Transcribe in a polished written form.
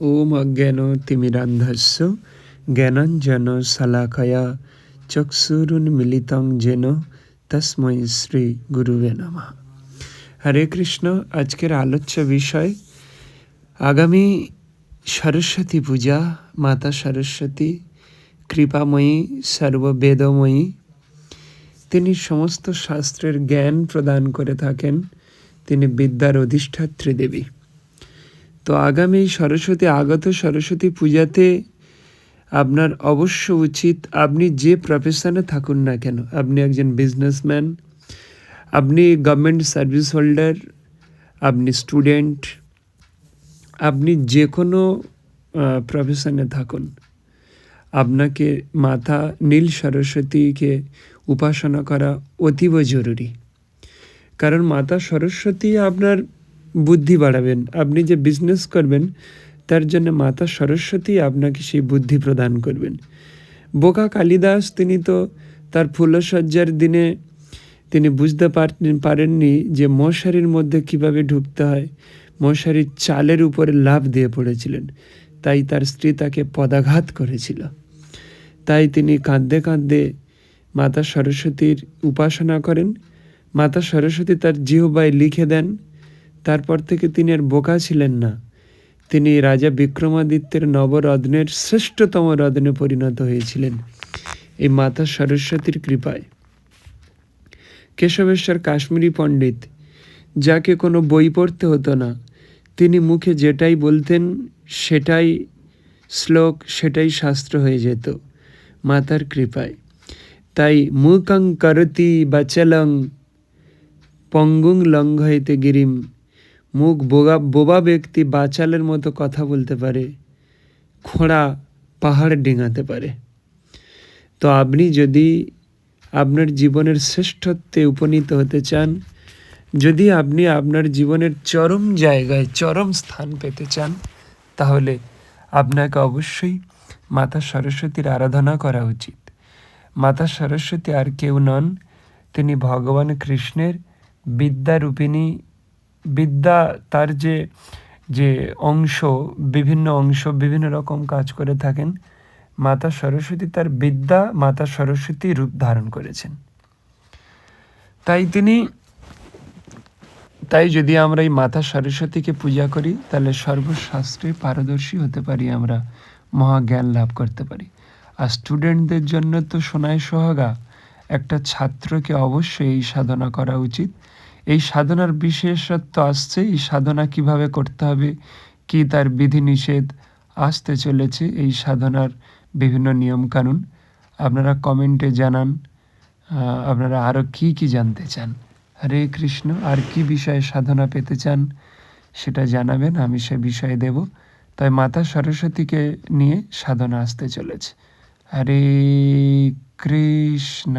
ওম অজ্ঞানতিমিরান্ধস্য জ্ঞানাঞ্জনশলাকয়া চক্ষুরুন্মিলিতং যেন তস্मै শ্রী গুরুবে নমঃ। হরে কৃষ্ণ। আজকের আলোচ্য বিষয় আগামী সরস্বতী পূজা। মাতা সরস্বতী কৃপাময়ী, সর্ববেদময়ী। তিনি সমস্ত শাস্ত্রের জ্ঞান প্রদান করে থাকেন। তিনি বিদ্যার অধিষ্ঠাত্রী দেবী। তো আগামী আগত সরস্বতী পূজাতে আপনার অবশ্য উচিত, আপনি যে প্রফেশনে থাকুন না কেন, আপনি একজন বিজনেসম্যান, আপনি গভর্নমেন্ট সার্ভিস হোল্ডার, আপনি স্টুডেন্ট, আপনি যে কোনো প্রফেশনে থাকুন, আপনাকে মাতা নীল সরস্বতীকে উপাসনা করা অতীব জরুরি। কারণ মাতা সরস্বতী আপনার বুদ্ধি বাড়াবেন। আপনি যে বিজনেস করবেন তার জন্য মাতা সরস্বতী আপনাকে সেই বুদ্ধি প্রদান করবেন। বোকা কালিদাস তিনি তো তার ফুলশয্যার দিনে তিনি বুঝতে পারেননি যে মশারির মধ্যে কিভাবে ঢুকতে হয়। মশারির চালের উপরে লাফ দিয়ে পড়েছিলেন, তাই তার স্ত্রী তাকে পদাঘাত করেছিল। তাই তিনি কাঁদতে কাঁদতে মাতা সরস্বতীর উপাসনা করেন। মাতা সরস্বতী তার জিহ্বায় লিখে দেন। তারপর থেকে তিনি আর বোকা ছিলেন না। তিনি রাজা বিক্রমাদিত্যের নবরত্নের শ্রেষ্ঠতম রত্নে পরিণত হয়েছিলেন এই মাতা সরস্বতীর কৃপায়। কেশবেশ্বর কাশ্মীরি পণ্ডিত, যাকে কোনো বই পড়তে হতো না, তিনি মুখে যেটাই বলতেন সেটাই শ্লোক, সেটাই শাস্ত্র হয়ে যেত মাতার কৃপায়। তাই মুখং করতি বাচলং পঙ্গুং লঙ্ঘয়তে গিরিম। মুখ বোবা ব্যক্তি বাচালের মতো কথা বলতে পারে, খোঁড়া পাহাড় ডিঙাতে পারে। তো আপনি যদি আপনার জীবনের শ্রেষ্ঠত্বে উপনীত হতে চান, যদি আপনি আপনার জীবনের চরম জায়গায় চরম স্থান পেতে চান, তাহলে আপনাকে অবশ্যই মাতা সরস্বতীর আরাধনা করা উচিত। মাতা সরস্বতী আর কেউ নন, তিনি ভগবান কৃষ্ণের বিদ্যারূপিণী। বিদ্যা তার যে অংশ, বিভিন্ন রকম কাজ করে থাকেন। মাতা সরস্বতী তার বিদ্যা, মাতা সরস্বতী রূপ ধারণ করেছেন। তাই যদি আমরা এই মাতা সরস্বতীকে পূজা করি, তাহলে সর্বশাস্ত্রে পারদর্শী হতে পারি, আমরা মহাজ্ঞান লাভ করতে পারি। আর স্টুডেন্টদের জন্য তো সোনায় সোহাগা। একটা ছাত্রকে অবশ্যই এই সাধনা করা উচিত। এই সাধনার বিশেষত্ব আসছে, এই সাধনা কিভাবে করতে হবে, কি তার বিধিনিষেধ আসতে চলেছে, এই সাধনার বিভিন্ন নিয়মকানুন আপনারা কমেন্টে জানান। আপনারা আরও কি জানতে চান, হরে কৃষ্ণ, আর কি বিষয়ে সাধনা পেতে চান সেটা জানাবেন, আমি সে বিষয়ে দেব। তাই মাতা সরস্বতীকে নিয়ে সাধনা আসতে চলেছে। হরে কৃষ্ণ।